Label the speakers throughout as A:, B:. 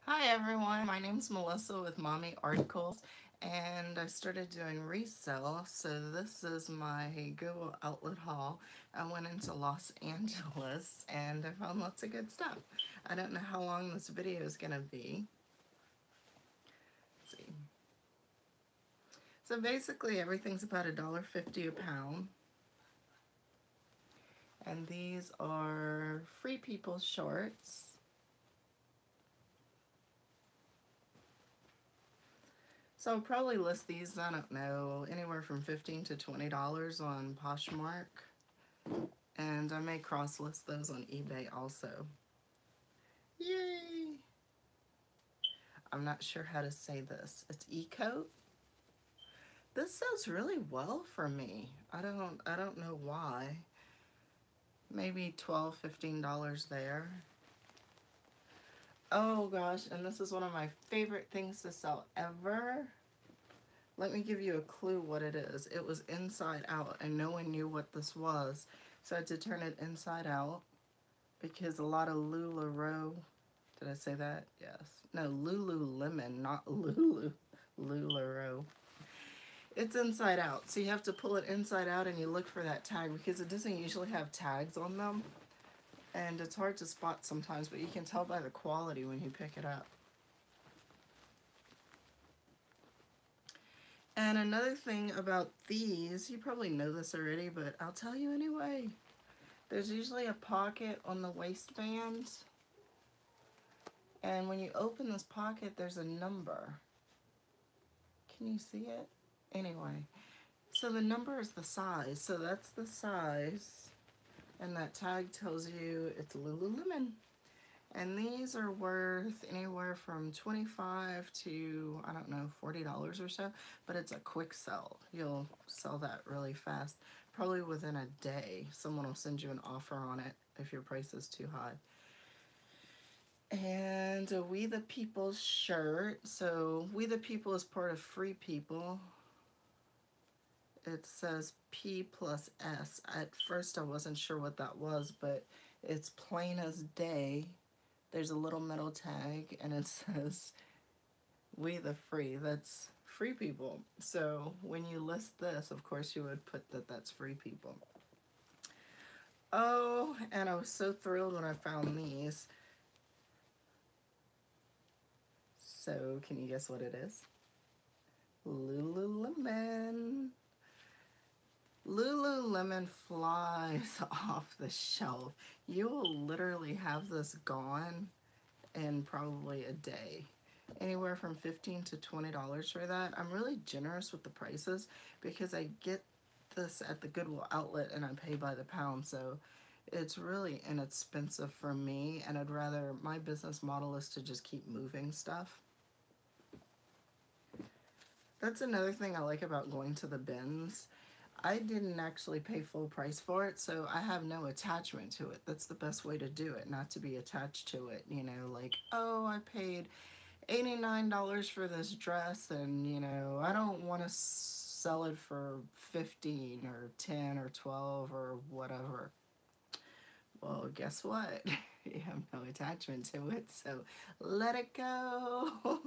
A: Hi everyone, my name's Melissa with Mommy Articles, and I started doing resell. So this is my Goodwill outlet haul. I went into Los Angeles and I found lots of good stuff. I don't know how long this video is gonna be. Let's see. So basically everything's about $1.50 a pound. And these are Free People shorts. So I'll probably list these, I don't know, anywhere from $15 to $20 on Poshmark. And I may cross-list those on eBay also. Yay! I'm not sure how to say this. It's E-coat. This sells really well for me. I don't know why. Maybe $12, $15 there. Oh gosh, and this is one of my favorite things to sell ever. Let me give you a clue what it is. It was inside out and no one knew what this was. So I had to turn it inside out because a lot of LuLaRoe, did I say that? Yes. No, Lululemon, not Lulu. LuLaRoe. It's inside out. So you have to pull it inside out and you look for that tag because it doesn't usually have tags on them. And it's hard to spot sometimes, but you can tell by the quality when you pick it up. And another thing about these, you probably know this already, but I'll tell you anyway. There's usually a pocket on the waistband. And when you open this pocket, there's a number. Can you see it? Anyway, so the number is the size. So that's the size. And that tag tells you it's Lululemon. And these are worth anywhere from $25 to, I don't know, $40 or so. But it's a quick sell. You'll sell that really fast. Probably within a day, someone will send you an offer on it if your price is too high. And a We the People shirt. So We the People is part of Free People. It says P plus S. At first I wasn't sure what that was, but it's plain as day. There's a little metal tag and it says We the Free. That's Free People. So when you list this, of course you would put that that's Free People. Oh, and I was so thrilled when I found these. So can you guess what it is? Lululemon. Lululemon flies off the shelf. You will literally have this gone in probably a day. Anywhere from $15 to $20 for that. I'm really generous with the prices because I get this at the Goodwill outlet and I pay by the pound, so it's really inexpensive for me, and I'd rather, my business model is to just keep moving stuff. That's another thing I like about going to the bins. I didn't actually pay full price for it, so I have no attachment to it. That's the best way to do it, not to be attached to it. You know, like, oh, I paid $89 for this dress and, you know, I don't want to sell it for 15 or 10 or 12 or whatever. Well, guess what? You have no attachment to it, so let it go.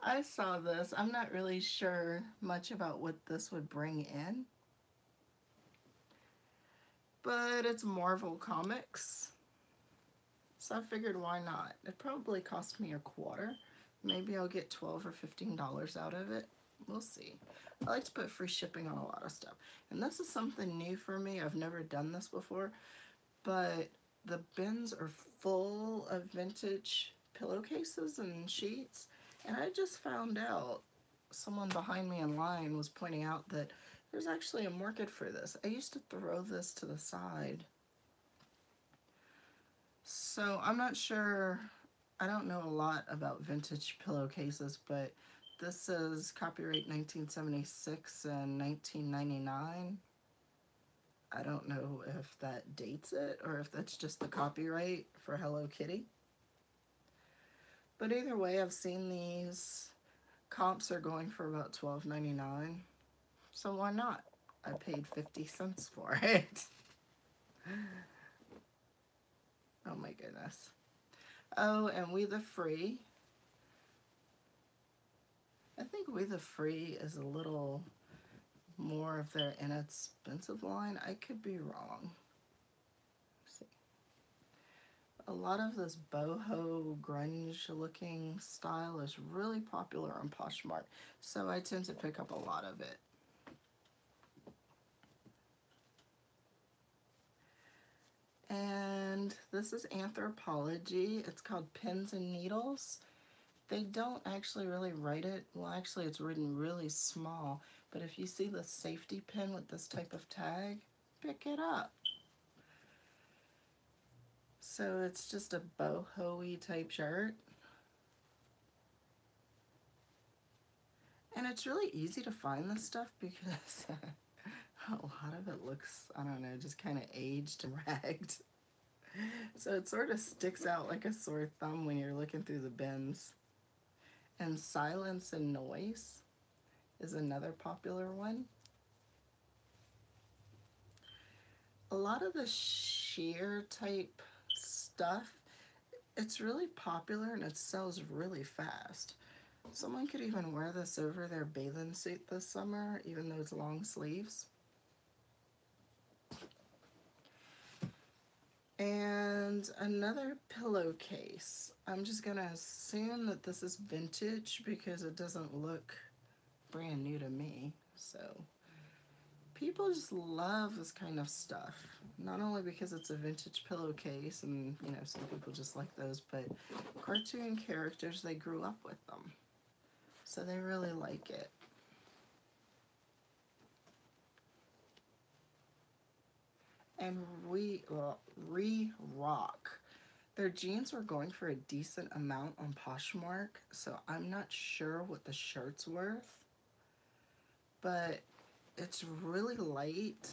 A: I saw this. I'm not really sure much about what this would bring in, but it's Marvel Comics, so I figured why not. It probably cost me a quarter. Maybe I'll get $12 or $15 out of it. We'll see. I like to put free shipping on a lot of stuff, and this is something new for me. I've never done this before, but the bins are full of vintage pillowcases and sheets. And I just found out, someone behind me in line was pointing out that there's actually a market for this. I used to throw this to the side. So I'm not sure, I don't know a lot about vintage pillowcases, but this is copyright 1976 and 1999. I don't know if that dates it or if that's just the copyright for Hello Kitty. But either way, I've seen these. Comps are going for about $12.99. So why not? I paid 50 cents for it. Oh my goodness. Oh, and We the Free. I think We the Free is a little more of their inexpensive line. I could be wrong. Let's see. A lot of this boho grunge looking style is really popular on Poshmark, so I tend to pick up a lot of it. And this is Anthropology. It's called Pins and Needles. They don't actually really write it. Well, actually, it's written really small. But if you see the safety pin with this type of tag, pick it up. So it's just a boho-y type shirt. And it's really easy to find this stuff because a lot of it looks, I don't know, just kind of aged and ragged. So it sort of sticks out like a sore thumb when you're looking through the bins. And Silence and Noise is another popular one. A lot of the sheer type stuff, it's really popular and it sells really fast. Someone could even wear this over their bathing suit this summer, even though it's long sleeves. And another pillowcase. I'm just gonna assume that this is vintage because it doesn't look brand new to me. So people just love this kind of stuff. Not only because it's a vintage pillowcase and, you know, some people just like those, but cartoon characters, they grew up with them. So they really like it. And Re-Rock. Their jeans were going for a decent amount on Poshmark, so I'm not sure what the shirt's worth, but it's really light.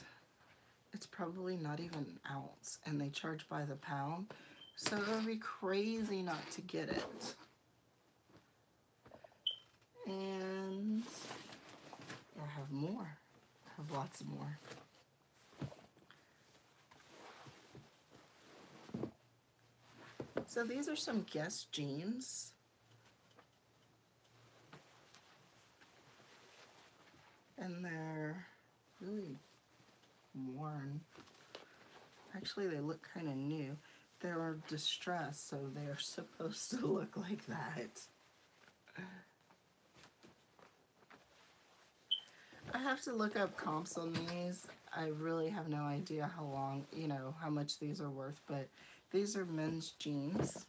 A: It's probably not even an ounce, and they charge by the pound, so it would be crazy not to get it. And I have more. I have lots more. So these are some Guess jeans. And they're really worn. Actually, they look kind of new. They're distressed, so they're supposed to look like that. I have to look up comps on these. I really have no idea how long, you know, how much these are worth, but these are men's jeans.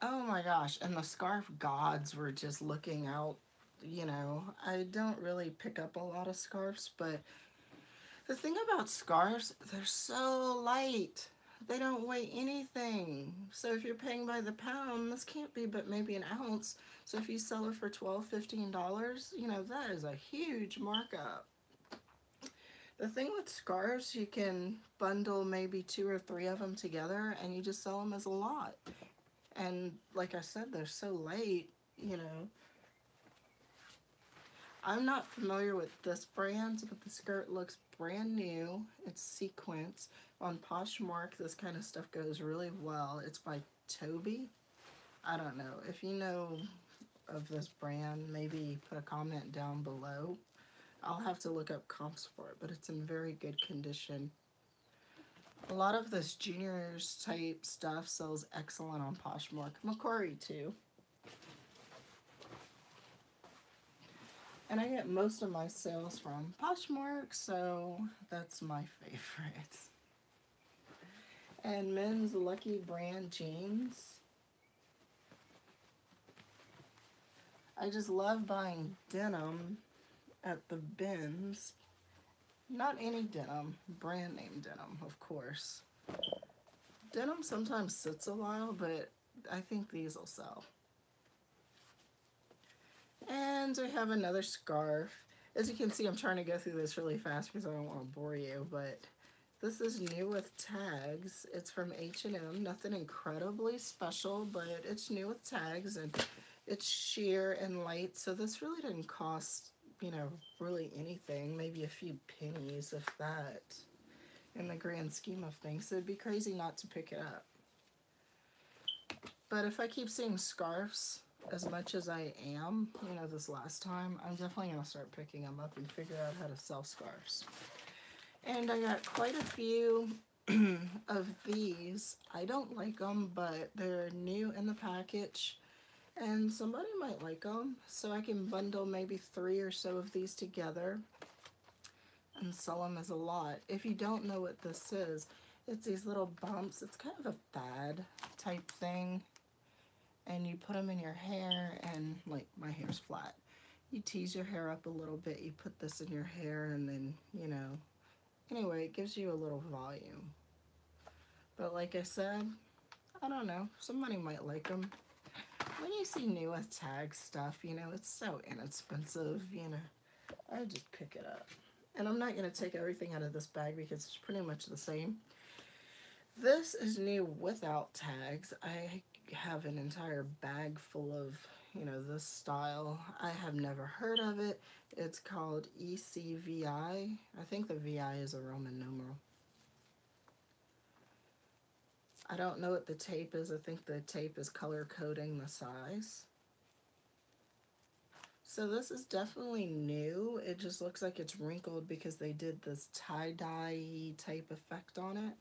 A: Oh my gosh, and the scarf gods were just looking out, you know. I don't really pick up a lot of scarves, but the thing about scarves, they're so light. They don't weigh anything. So if you're paying by the pound, this can't be but maybe an ounce. So if you sell it for $12, $15, you know, that is a huge markup. The thing with scarves, you can bundle maybe 2 or 3 of them together and you just sell them as a lot. And like I said, they're so light, you know. I'm not familiar with this brand, but the skirt looks brand new. It's sequins. On Poshmark, this kind of stuff goes really well. It's by Toby. I don't know. If you know of this brand, maybe put a comment down below. I'll have to look up comps for it, but it's in very good condition. A lot of this juniors type stuff sells excellent on Poshmark. Mercari too. And I get most of my sales from Poshmark, so that's my favorite. And men's Lucky Brand jeans. I just love buying denim at the bins. Not any denim, brand name denim, of course. Denim sometimes sits a while, but I think these will sell. And I have another scarf. As you can see, I'm trying to go through this really fast because I don't want to bore you, but this is new with tags. It's from H&M. Nothing incredibly special, but it's new with tags, and it's sheer and light, so this really didn't cost, you know, really anything. Maybe a few pennies, if that. in the grand scheme of things. So it'd be crazy not to pick it up. But if I keep seeing scarves as much as I am, you know, this last time, I'm definitely going to start picking them up and figure out how to sell scarves. And I got quite a few of these. I don't like them, but they're new in the package and somebody might like them. So I can bundle maybe 3 or so of these together and sell them as a lot. If you don't know what this is, it's these little bumps. It's kind of a fad type thing. And you put them in your hair, and like my hair's flat. You tease your hair up a little bit, you put this in your hair, and then, you know, anyway, it gives you a little volume. But like I said, I don't know, somebody might like them. When you see new with tag stuff, you know, it's so inexpensive, you know, I just pick it up. And I'm not going to take everything out of this bag because it's pretty much the same. This is new without tags. I have an entire bag full of, you know, this style. I have never heard of it. It's called ECVI. I think the VI is a Roman numeral. I don't know what the tape is. I think the tape is color coding the size. So this is definitely new. It just looks like it's wrinkled because they did this tie-dye type effect on it.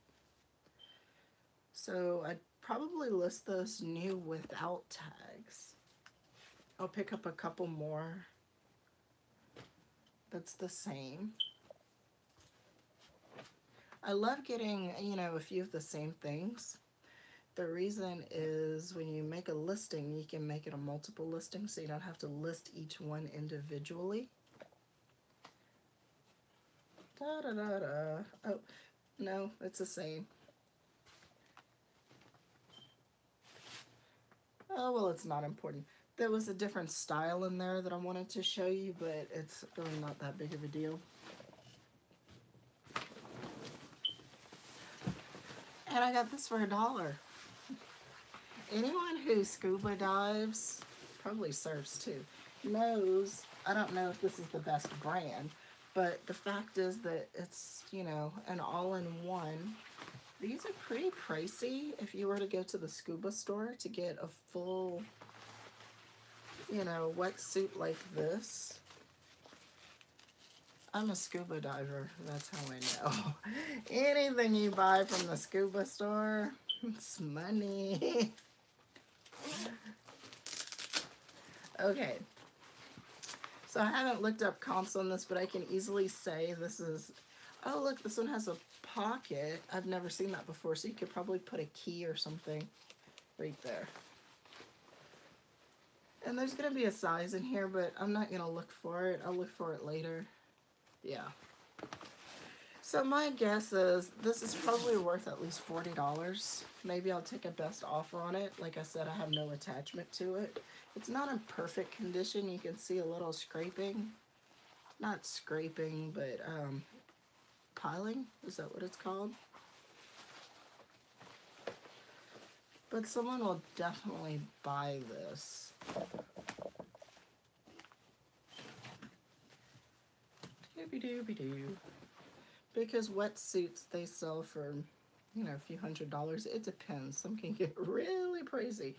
A: So I'd probably list this new without tags. I'll pick up a couple more that's the same. I love getting, you know, a few of the same things. The reason is when you make a listing, you can make it a multiple listing so you don't have to list each one individually. Oh, no, it's the same. Oh, well, it's not important. There was a different style in there that I wanted to show you, but it's really not that big of a deal. And I got this for $1. Anyone who scuba dives, probably surfs too, knows, I don't know if this is the best brand, but the fact is that it's, you know, an all-in-one. These are pretty pricey if you were to go to the scuba store to get a full, you know, wetsuit like this. I'm a scuba diver, that's how I know. Anything you buy from the scuba store, it's money. Okay, so I haven't looked up comps on this, but I can easily say this is, oh look, this one has a pocket. I've never seen that before, so you could probably put a key or something right there. And there's going to be a size in here, but I'm not going to look for it. I'll look for it later. Yeah. So my guess is this is probably worth at least $40. Maybe I'll take a best offer on it. Like I said, I have no attachment to it. It's not in perfect condition. You can see a little scraping. Not scraping, but piling. Is that what it's called? But someone will definitely buy this. Doobie-doobie-doo. Because wetsuits, they sell for, you know, a few $100s. It depends. Some can get really pricey.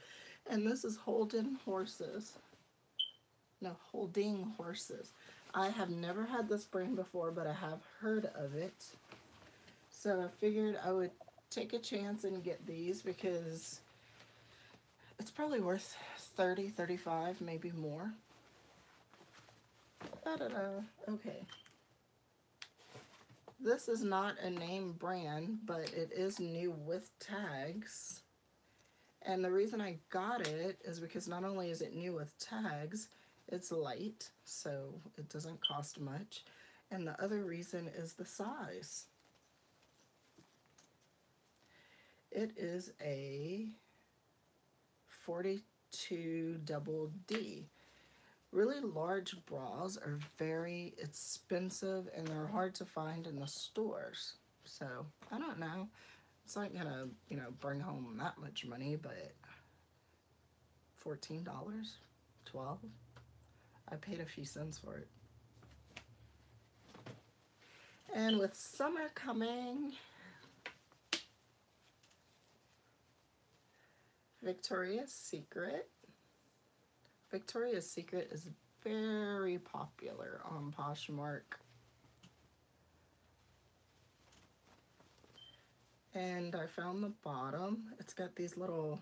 A: And this is Holding Horses. No, Holding Horses. I have never had this brand before, but I have heard of it. So I figured I would take a chance and get these because it's probably worth $30, $35, maybe more. Okay. This is not a name brand, but it is new with tags. And the reason I got it is because not only is it new with tags, it's light, so it doesn't cost much. And the other reason is the size. It is a 42 double D. Really large bras are very expensive and they're hard to find in the stores. So, I don't know. It's not gonna, you know, bring home that much money, but $14, $12. I paid a few cents for it. And with summer coming, Victoria's Secret. Victoria's Secret is very popular on Poshmark. And I found the bottom. It's got these little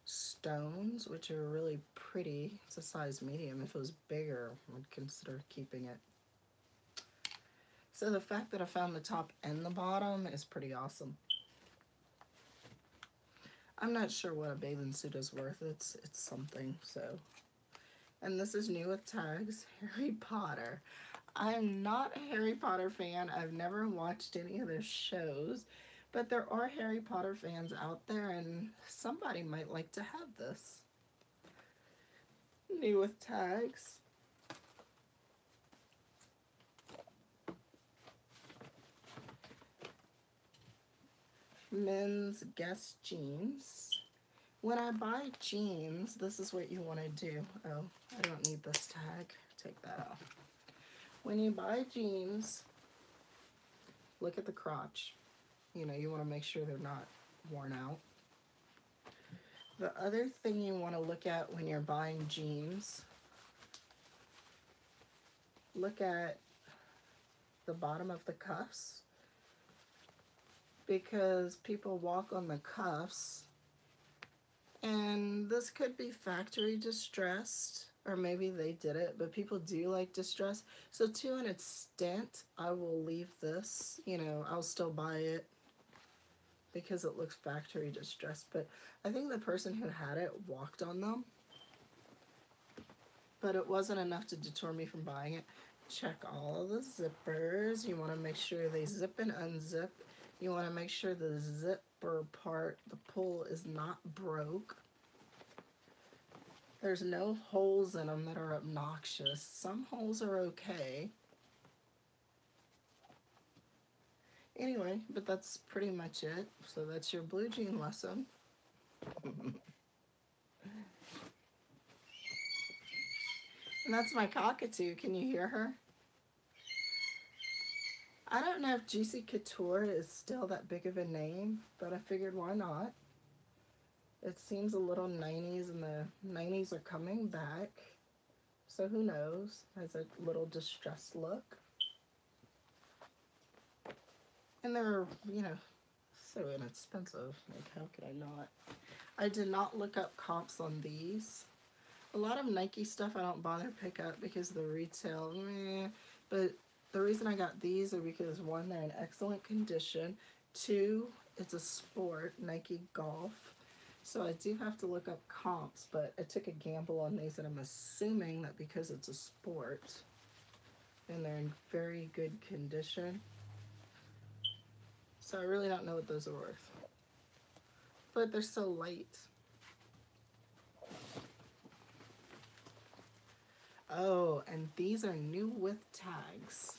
A: stones, which are really pretty. It's a size medium. If it was bigger, I would consider keeping it. So the fact that I found the top and the bottom is pretty awesome. I'm not sure what a bathing suit is worth. It's something, so. And this is new with tags, Harry Potter. I'm not a Harry Potter fan. I've never watched any of their shows, but there are Harry Potter fans out there, and somebody might like to have this. New with tags. Men's Guess jeans. When I buy jeans, this is what you want to do. Oh, I don't need this tag. Take that off. When you buy jeans, look at the crotch. You know, you want to make sure they're not worn out. The other thing you want to look at when you're buying jeans, look at the bottom of the cuffs, because people walk on the cuffs, and this could be factory distressed, or maybe they did it, but people do like distress. So to an extent, I will leave this, you know, I'll still buy it because it looks factory distressed, but I think the person who had it walked on them, but it wasn't enough to deter me from buying it. Check all the zippers. You want to make sure they zip and unzip. You want to make sure the zipper part, the pull, is not broke. There's no holes in them that are obnoxious. Some holes are okay. Anyway, but that's pretty much it. So that's your blue jean lesson. And that's my cockatoo. Can you hear her? I don't know if Juicy Couture is still that big of a name, but I figured why not? It seems a little 90s, and the 90s are coming back. So who knows? Has a little distressed look. And they're, you know, so inexpensive. Like, how could I not? I did not look up comps on these. A lot of Nike stuff I don't bother pick up because the retail, meh. But the reason I got these are because, one, they're in excellent condition. Two, it's a sport, Nike Golf. So I do have to look up comps, but I took a gamble on these, and I'm assuming that because it's a sport and they're in very good condition. So I really don't know what those are worth. But they're so light. Oh, and these are new with tags.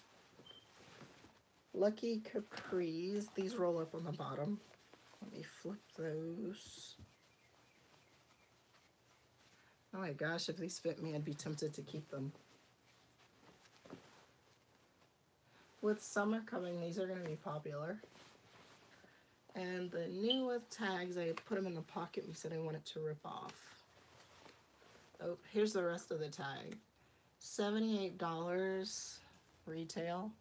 A: Lucky Capris. These roll up on the bottom. Let me flip those. Oh my gosh, if these fit me, I'd be tempted to keep them. With summer coming, these are going to be popular. And the new with tags, I put them in the pocket because I want it to rip off. Oh, here's the rest of the tag. $78 retail.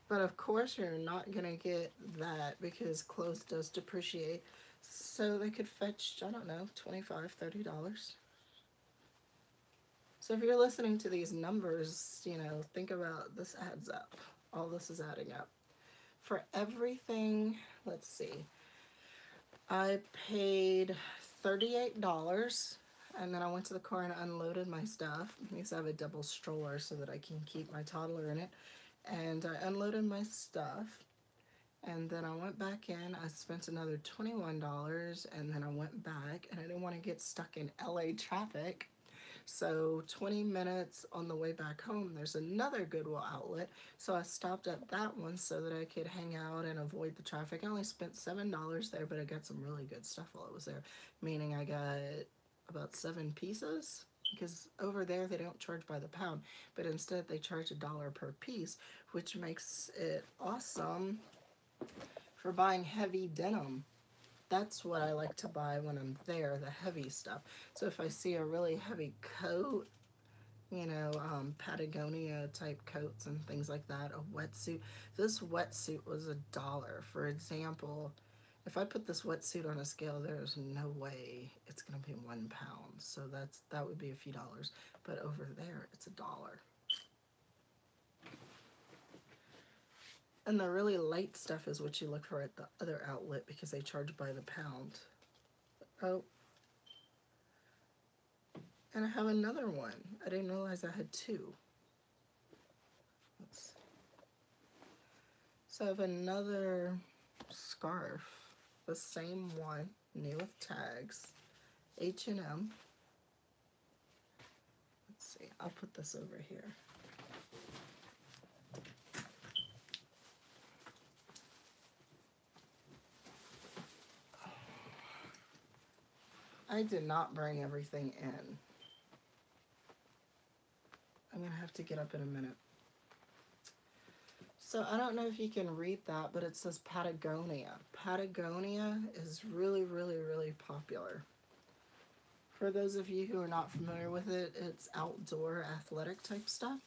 A: But of course you're not gonna get that because clothes does depreciate. So they could fetch, I don't know, $25, $30. So if you're listening to these numbers, you know, think about this adds up. All this is adding up. For everything, let's see, I paid $38, and then I went to the car and unloaded my stuff because I have a double stroller so that I can keep my toddler in it. And I unloaded my stuff, and then I went back in. I spent another $21, and then I went back, and I didn't want to get stuck in LA traffic. So 20 minutes on the way back home, there's another Goodwill outlet. So I stopped at that one so that I could hang out and avoid the traffic. I only spent $7 there, but I got some really good stuff while I was there. Meaning I got about 7 pieces. because over there they don't charge by the pound, but instead they charge $1 per piece, which makes it awesome for buying heavy denim. That's what I like to buy when I'm there, the heavy stuff. So if I see a really heavy coat, you know, Patagonia type coats and things like that, a wetsuit. This wetsuit was $1. For example, if I put this wetsuit on a scale, there's no way it's gonna be 1 pound. So that would be a few dollars. But over there, it's $1. And the really light stuff is what you look for at the other outlet because they charge by the pound. Oh. And I have another one. I didn't realize I had two. Let's see. So I have another scarf, the same one, new with tags, H&M. Let's see, I'll put this over here. I did not bring everything in. I'm gonna have to get up in a minute. So I don't know if you can read that, but it says Patagonia. Patagonia is really, really, really popular. For those of you who are not familiar with it, it's outdoor athletic type stuff.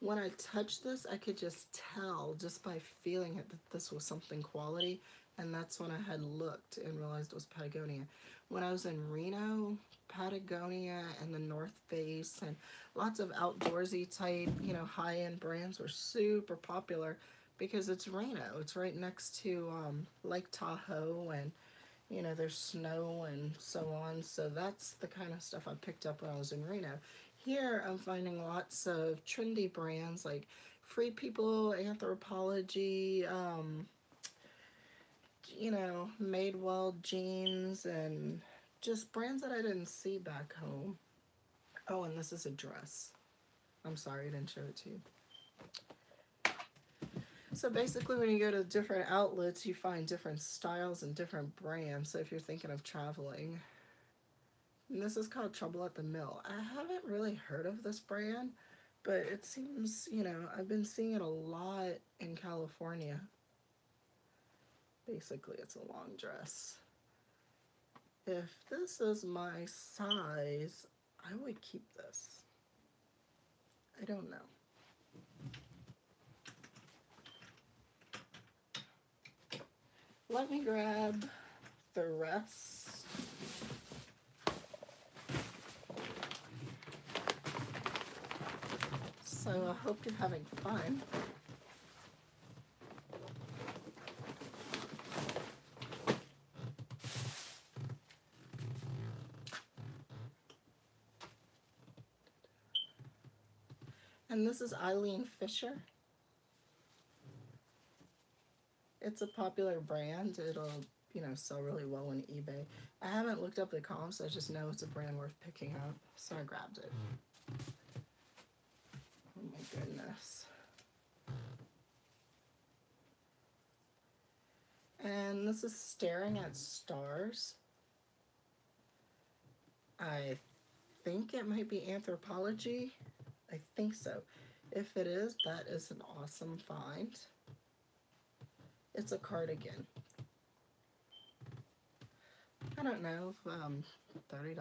A: When I touched this, I could just tell just by feeling it that this was something quality, and that's when I had looked and realized it was Patagonia. When I was in Reno, Patagonia and the North Face and lots of outdoorsy type, you know, high-end brands were super popular because it's Reno. It's right next to Lake Tahoe, and you know, there's snow and so on. So that's the kind of stuff I picked up when I was in Reno. Here I'm finding lots of trendy brands like Free People, Anthropology, you know, Madewell jeans, and just brands that I didn't see back home. Oh, and this is a dress. I'm sorry I didn't show it to you. So basically when you go to different outlets, you find different styles and different brands. So if you're thinking of traveling, and this is called Trouble at the Mill. I haven't really heard of this brand, but it seems, you know, I've been seeing it a lot in California. Basically, it's a long dress. If this is my size, I would keep this. I don't know. Let me grab the rest. So I hope you're having fun. And this is Eileen Fisher. It's a popular brand. It'll, you know, sell really well on eBay. I haven't looked up the comps. I just know it's a brand worth picking up. So I grabbed it. Oh my goodness. And this is Staring at Stars. I think it might be Anthropology. I think so. If it is, that is an awesome find. It's a cardigan. I don't know, $30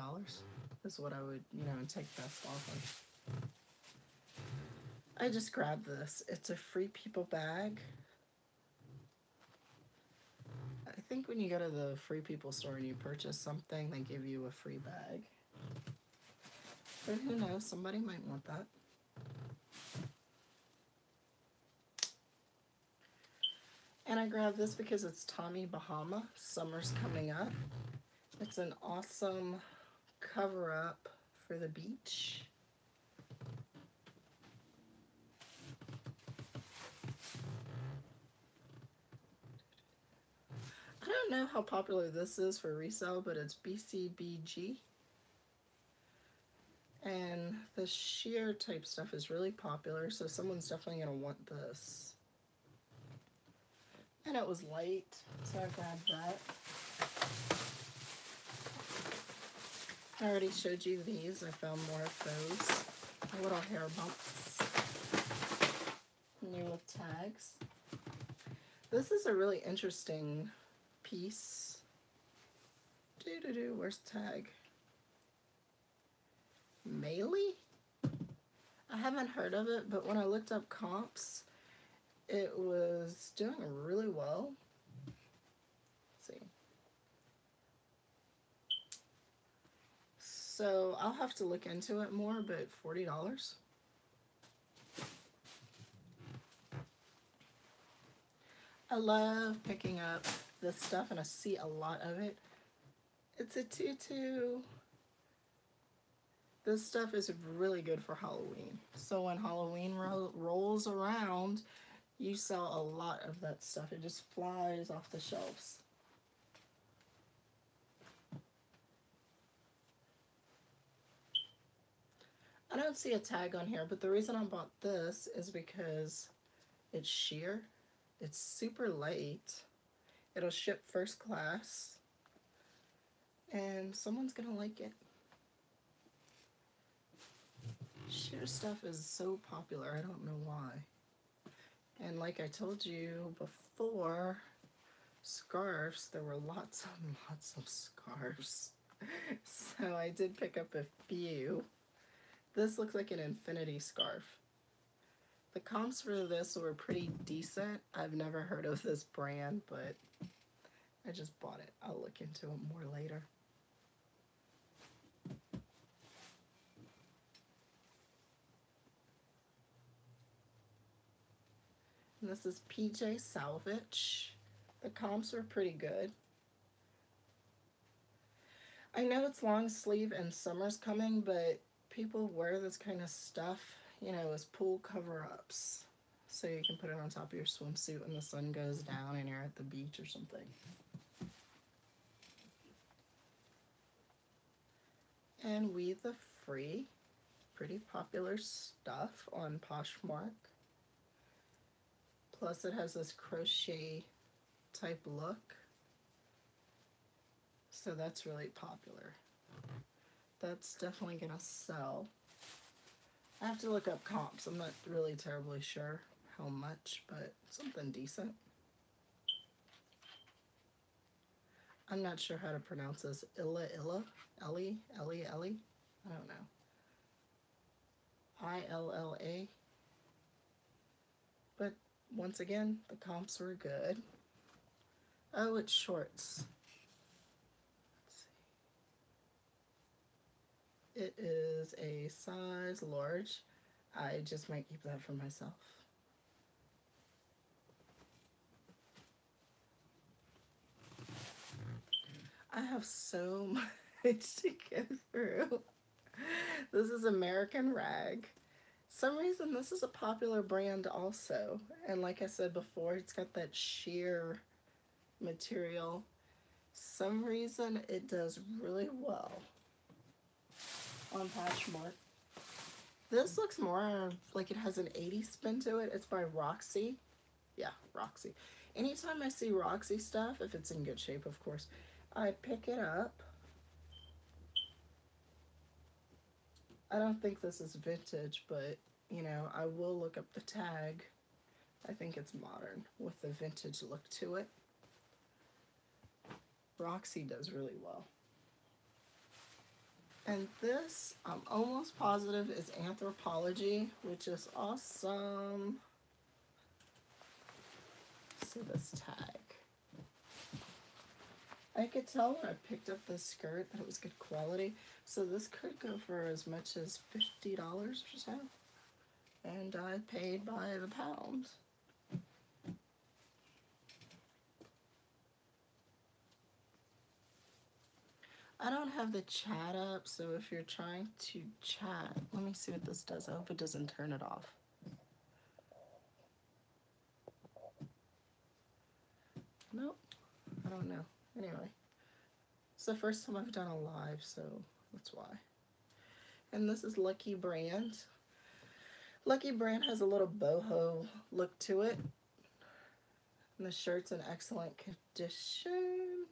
A: is what I would, you know, take best off of. I just grabbed this. It's a Free People bag. I think when you go to the Free People store and you purchase something, they give you a free bag. But who knows, somebody might want that. And I grabbed this because it's Tommy Bahama. Summer's coming up. It's an awesome cover-up for the beach. I don't know how popular this is for resale, but it's BCBG. And the sheer type stuff is really popular, so someone's definitely going to want this. And it was light, so I grabbed that. I already showed you these. I found more of those. Little hair bumps. New with tags. This is a really interesting piece. Where's the tag? Melee? I haven't heard of it, but when I looked up comps, it was doing really well. Let's see. So I'll have to look into it more, but $40. I love picking up this stuff, and I see a lot of it. It's a tutu. This stuff is really good for Halloween. So when Halloween rolls around, you sell a lot of that stuff. It just flies off the shelves. I don't see a tag on here, but the reason I bought this is because it's sheer. It's super light. It'll ship first class. And someone's gonna like it. Sheer stuff is so popular, I don't know why. And like I told you before, scarves, there were lots and lots of scarves. So I did pick up a few. This looks like an infinity scarf. The comps for this were pretty decent. I've never heard of this brand, but I just bought it. I'll look into it more later. And this is PJ Salvage. The comps are pretty good. I know it's long sleeve and summer's coming, but people wear this kind of stuff, you know, as pool cover-ups. So you can put it on top of your swimsuit when the sun goes down and you're at the beach or something. And We the Free, pretty popular stuff on Poshmark. Plus it has this crochet type look. So that's really popular. That's definitely gonna sell. I have to look up comps. I'm not really terribly sure how much, but something decent. I'm not sure how to pronounce this. Ellie? I don't know. ILLA. But once again, the comps were good. Oh, it's shorts. It is a size large. I just might keep that for myself. I have so much to go through. This is American Rag. Some reason this is a popular brand also. And like I said before, it's got that sheer material. Some reason it does really well on Poshmark. This looks more like it has an 80s spin to it. It's by Roxy. Yeah, Roxy. Anytime I see Roxy stuff, if it's in good shape, of course, I pick it up. I don't think this is vintage, but, you know, I will look up the tag. I think it's modern with the vintage look to it. Roxy does really well. And this, I'm almost positive, is Anthropology, which is awesome. Let's see this tag. I could tell when I picked up this skirt that it was good quality. So this could go for as much as $50 or so. And I paid by the pound. I don't have the chat up, so if you're trying to chat, let me see what this does. I hope it doesn't turn it off. Nope, I don't know. Anyway, it's the first time I've done a live, so that's why. And this is Lucky Brand. Lucky Brand has a little boho look to it. And the shirt's in excellent condition.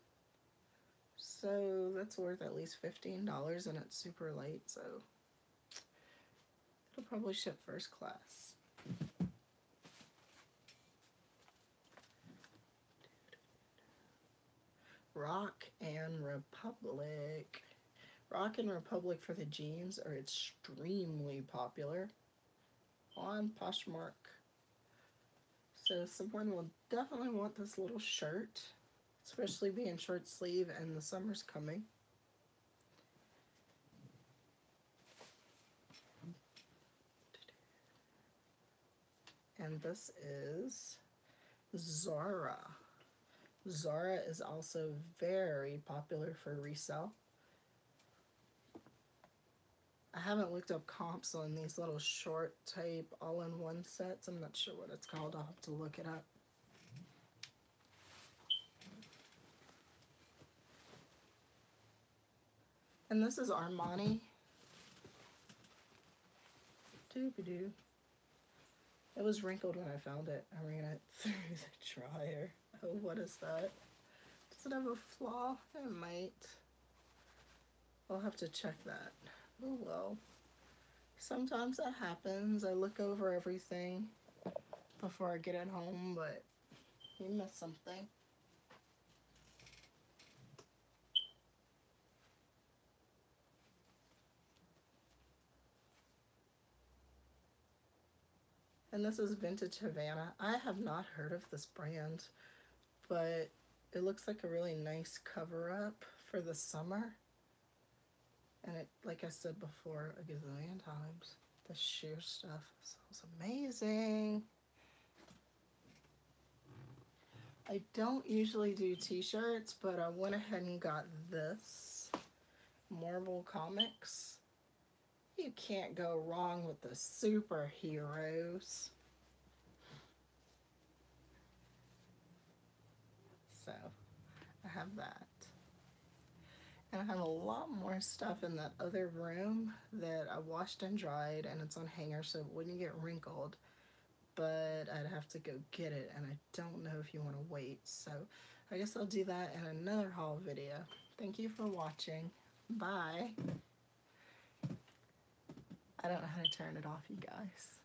A: So that's worth at least $15 and it's super light, so it'll probably ship first class. Rock and Republic. Rock and Republic for the jeans are extremely popular on Poshmark. So someone will definitely want this little shirt, especially being short sleeve and the summer's coming. And this is Zara. Zara is also very popular for resale. I haven't looked up comps on these little short type all-in-one sets. I'm not sure what it's called. I'll have to look it up. And this is Armani. Doobie-doo. It was wrinkled when I found it. I ran it through the dryer. Oh, what is that? Does it have a flaw? It might. I'll have to check that. Oh well. Sometimes that happens. I look over everything before I get it home, but you miss something. And this is Vintage Havana. I have not heard of this brand, but it looks like a really nice cover-up for the summer. And it, like I said before a gazillion times, the sheer stuff smells amazing. I don't usually do t-shirts, but I went ahead and got this. Marvel Comics. You can't go wrong with the superheroes. So, I have that. And I have a lot more stuff in that other room that I washed and dried, and it's on hangers so it wouldn't get wrinkled. But I'd have to go get it, and I don't know if you want to wait. So, I guess I'll do that in another haul video. Thank you for watching. Bye. I don't know how to turn it off, you guys.